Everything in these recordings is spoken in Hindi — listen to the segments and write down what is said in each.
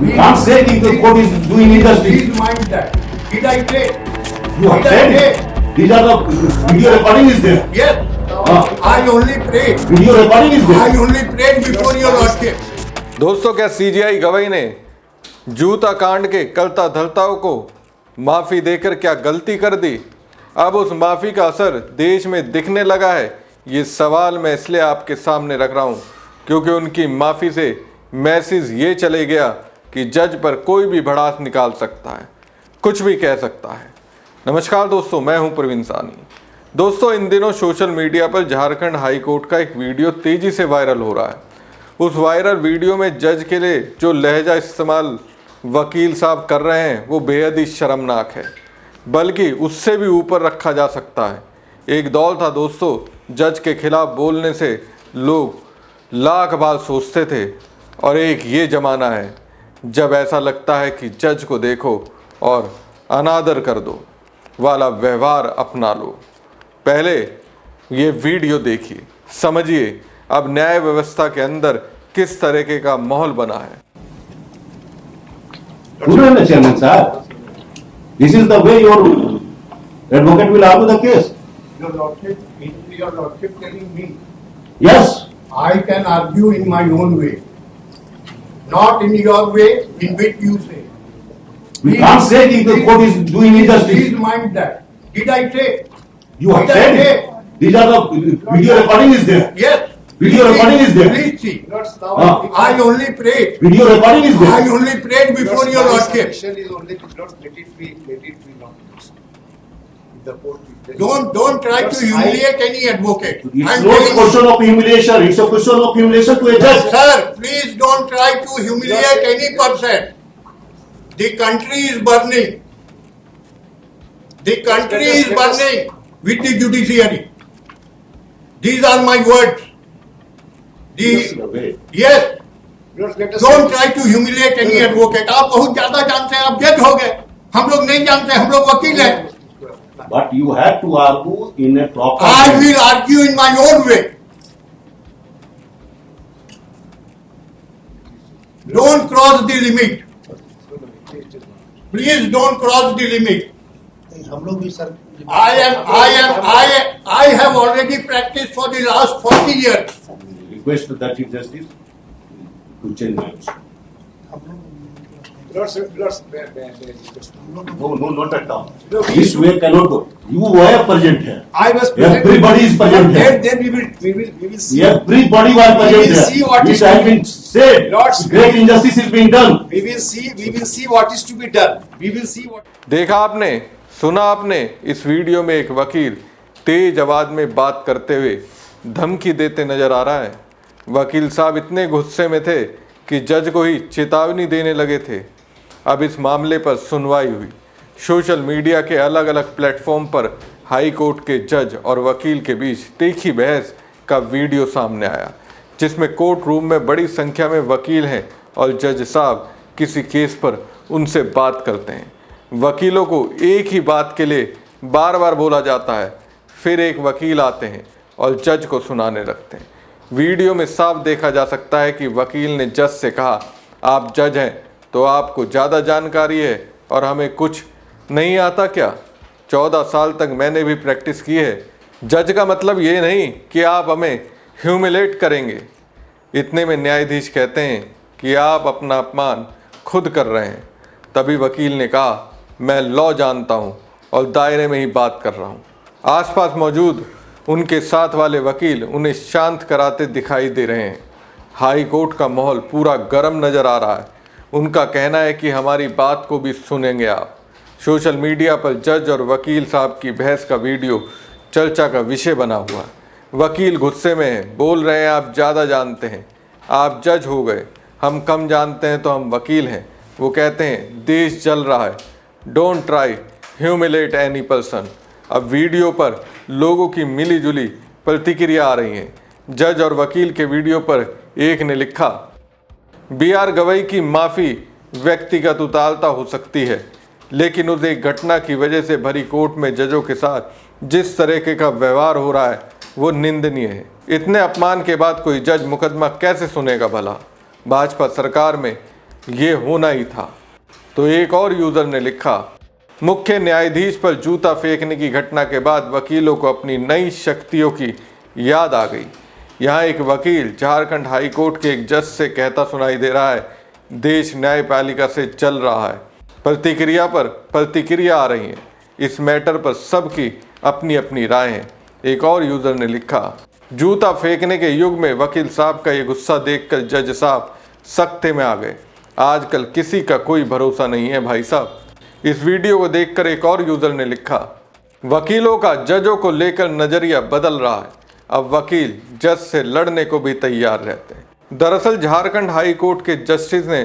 You can't say the court is doing injustice. Please mind that. Did I say? You have Did I said say? it. These are the video recording is there. Yes. I only prayed. Video recording is I there. only prayed before your lordship. दोस्तों, क्या सीजीआई गवाही ने जूता कांड के कलता धलताओं को माफ़ी देकर क्या गलती कर दी? अब उस माफ़ी का असर देश में दिखने लगा है। ये सवाल मैं इसलिए आपके सामने रख रहा हूँ क्योंकि उनकी माफ़ी से मैसेज ये चले गया कि जज पर कोई भी भड़ास निकाल सकता है, कुछ भी कह सकता है। नमस्कार दोस्तों, मैं हूँ प्रवीण सानी। दोस्तों, इन दिनों सोशल मीडिया पर झारखंड हाई कोर्ट का एक वीडियो तेज़ी से वायरल हो रहा है। उस वायरल वीडियो में जज के लिए जो लहजा इस्तेमाल वकील साहब कर रहे हैं वो बेहद ही शर्मनाक है, बल्कि उससे भी ऊपर रखा जा सकता है। एक दौर था दोस्तों, जज के खिलाफ बोलने से लोग लाख बार सोचते थे, और एक ये ज़माना है जब ऐसा लगता है कि जज को देखो और अनादर कर दो वाला व्यवहार अपना लो। पहले ये वीडियो देखिए, समझिए अब न्याय व्यवस्था के अंदर किस तरीके का माहौल बना है। Chairman sir, this is the way your advocate will argue the case. Your lordship telling me Yes. I can argue in my own way, not in your way in which you say. You can't say the court is doing injustice. Please mind that. Did I say? You have Did I said say? it. These are the video recording is there. Yes. Video recording is there. Please see. Ah. I only prayed. Video recording is I there. only prayed before your lordship. Is only let it be not. The court. Don't try to humiliate any advocate. It's I'm not a telling question of humiliation. It's a question of humiliation to a judge. Sir, please don't try to humiliate any person. The country is burning. The country is burning with the judiciary. These are my words. Yes. Don't try to humiliate any advocate. आप बहुत ज्यादा जानते हैं, आप जज हो गए, हम लोग नहीं जानते, हम लोग वकील हैं। But you have to argue in a proper I way. will argue in my own way. Don't cross the limit. Please don't cross the limit. हम लोग भी sir I have already practiced for the last 40 years. Request that Chief Justice to change minds. No, not at all. This way cannot go. You were present here. I was present. Everybody is present here. Then we will see. Everybody was present We will here. see what It is has to be- been said. Lords, Great injustice is being done. We will see what is to be done. We will see what. देखा आपने, सुना आपने, इस वीडियो में एक वकील तेज आवाज़ में बात करते हुए धमकी देते नजर आ रहा है। वकील साहब इतने गुस्से में थे कि जज को ही चेतावनी देने लगे थे। अब इस मामले पर सुनवाई हुई। सोशल मीडिया के अलग अलग प्लेटफॉर्म पर हाई कोर्ट के जज और वकील के बीच तीखी बहस का वीडियो सामने आया, जिसमें कोर्ट रूम में बड़ी संख्या में वकील हैं और जज साहब किसी केस पर उनसे बात करते हैं। वकीलों को एक ही बात के लिए बार बार बोला जाता है, फिर एक वकील आते हैं और जज को सुनाने लगते हैं। वीडियो में साफ देखा जा सकता है कि वकील ने जज से कहा, आप जज हैं तो आपको ज़्यादा जानकारी है और हमें कुछ नहीं आता क्या? 14 साल तक मैंने भी प्रैक्टिस की है। जज का मतलब ये नहीं कि आप हमें ह्यूमिलेट करेंगे। इतने में न्यायाधीश कहते हैं कि आप अपना अपमान खुद कर रहे हैं। तभी वकील ने कहा, मैं लॉ जानता हूँ और दायरे में ही बात कर रहा हूँ। आसपास मौजूद उनके साथ वाले वकील उन्हें शांत कराते दिखाई दे रहे हैं। हाई कोर्ट का माहौल पूरा गर्म नज़र आ रहा है। उनका कहना है कि हमारी बात को भी सुनेंगे आप। सोशल मीडिया पर जज और वकील साहब की बहस का वीडियो चर्चा का विषय बना हुआ है। वकील गुस्से में हैं, बोल रहे हैं आप ज़्यादा जानते हैं, आप जज हो गए, हम कम जानते हैं तो हम वकील हैं। वो कहते हैं देश जल रहा है, don't try humiliate any person. अब वीडियो पर लोगों की मिली जुली प्रतिक्रिया आ रही हैं। जज और वकील के वीडियो पर एक ने लिखा, बीआर गवई की माफ़ी व्यक्तिगत उतारता हो सकती है, लेकिन उस एक घटना की वजह से भरी कोर्ट में जजों के साथ जिस तरीके का व्यवहार हो रहा है वो निंदनीय है। इतने अपमान के बाद कोई जज मुकदमा कैसे सुनेगा भला? भाजपा सरकार में ये होना ही था। तो एक और यूजर ने लिखा, मुख्य न्यायाधीश पर जूता फेंकने की घटना के बाद वकीलों को अपनी नई शक्तियों की याद आ गई। यहाँ एक वकील झारखंड हाई कोर्ट के एक जज से कहता सुनाई दे रहा है, देश न्यायपालिका से चल रहा है। प्रतिक्रिया पर प्रतिक्रिया आ रही है। इस मैटर पर सबकी अपनी अपनी राय है। एक और यूजर ने लिखा, जूता फेंकने के युग में वकील साहब का ये गुस्सा देखकर जज साहब सख्ते में आ गए। आजकल किसी का कोई भरोसा नहीं है भाई साहब। इस वीडियो को देखकर एक और यूजर ने लिखा, वकीलों का जजों को लेकर नजरिया बदल रहा है। अब वकील जज से लड़ने को भी तैयार रहते हैं। दरअसल झारखंड हाई कोर्ट के जस्टिस ने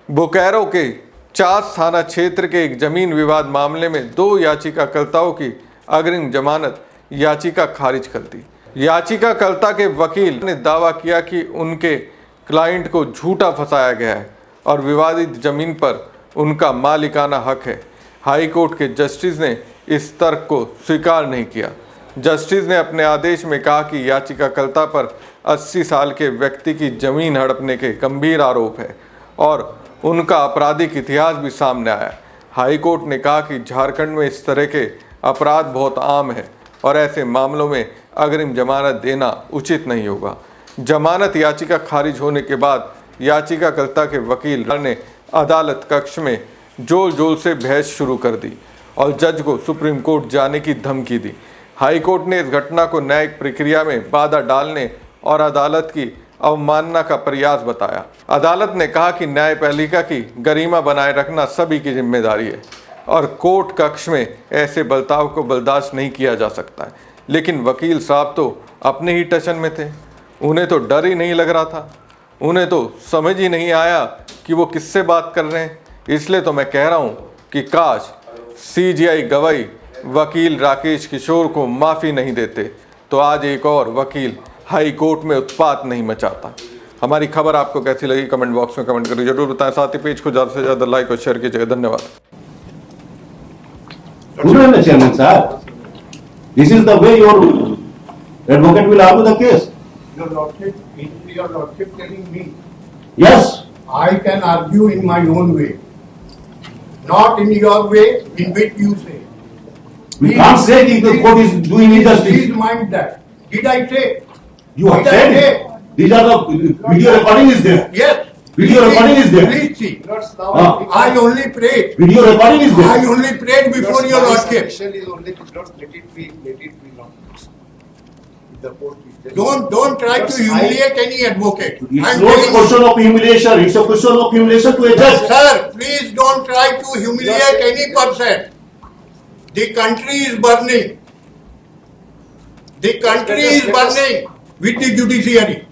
बोकारो के चास थाना क्षेत्र के एक जमीन विवाद मामले में 2 याचिकाकर्ताओं की अग्रिम जमानत याचिका खारिज कर दी। याचिकाकर्ता के वकील ने दावा किया कि उनके क्लाइंट को झूठा फंसाया गया है और विवादित जमीन पर उनका मालिकाना हक है। हाई कोर्ट के जस्टिस ने इस तर्क को स्वीकार नहीं किया। जस्टिस ने अपने आदेश में कहा कि याचिकाकर्ता पर 80 साल के व्यक्ति की जमीन हड़पने के गंभीर आरोप है और उनका आपराधिक इतिहास भी सामने आया। हाई कोर्ट ने कहा कि झारखंड में इस तरह के अपराध बहुत आम है और ऐसे मामलों में अग्रिम जमानत देना उचित नहीं होगा। जमानत याचिका खारिज होने के बाद याचिकाकर्ता के वकील ने अदालत कक्ष में जोर जोर से बहस शुरू कर दी और जज को सुप्रीम कोर्ट जाने की धमकी दी। हाई कोर्ट ने इस घटना को न्यायिक प्रक्रिया में बाधा डालने और अदालत की अवमानना का प्रयास बताया। अदालत ने कहा कि न्यायपालिका की गरिमा बनाए रखना सभी की जिम्मेदारी है और कोर्ट कक्ष में ऐसे बर्ताव को बर्दाश्त नहीं किया जा सकता है। लेकिन वकील साहब तो अपने ही टशन में थे। उन्हें तो डर ही नहीं लग रहा था। उन्हें तो समझ ही नहीं आया कि वो किससे बात कर रहे हैं। इसलिए तो मैं कह रहा हूँ कि काश सीजीआई गवाई वकील राकेश किशोर को माफ़ी नहीं देते तो आज एक और वकील हाई कोर्ट में उत्पात नहीं मचाता। हमारी खबर आपको कैसी लगी कमेंट बॉक्स में कमेंट करके जरूर बताएं। साथ ही पेज को ज़्यादा से ज़्यादा लाइक और शेयर कीजिएगा। धन्यवाद। Chairman sir, this is the way your advocate will argue the case. Your lordship telling me Yes, I can argue in my own way, not in your way in which you say. we can't say that the court is doing Please injustice. mind that. Did I say? You have Did I said say? it. These are the video recording is there. Yes. Video Please recording is there. Please see. Ah. I only prayed. Video recording is I there. only prayed before your lordship. Is only to not let it be not. The court is Don't try to humiliate any advocate. It's I'm not a telling you. question of humiliation. It's a question of humiliation to a judge. Sir, please don't try to humiliate any person. The country is burning. The country is burning with the judiciary.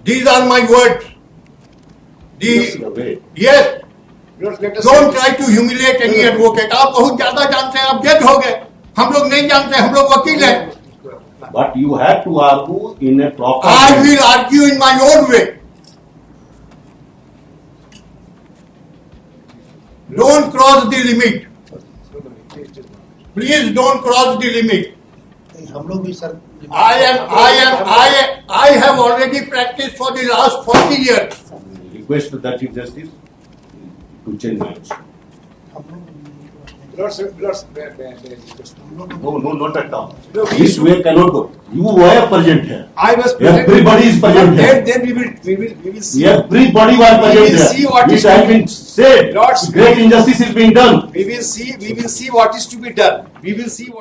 These are my words. This is the way. Yes, Let us don't try to humiliate any advocate. आप बहुत ज्यादा जानते हैं, आप जज हो गए. हम लोग नहीं जानते, हम लोग वकील हैं. But you have to argue in a proper I way. will argue in my own way. Don't cross the limit. Please don't cross the limit. हम लोग भी sir I have already practiced for the last 40 years. Request that Chief Justice to change minds. No, not at all. No, This way cannot go. You were present here. I was present. Everybody is present here. Then we will see. Everybody was present will here. see what It is- has been said. Lords- Great injustice is being done. We will see what is to be done. We will see what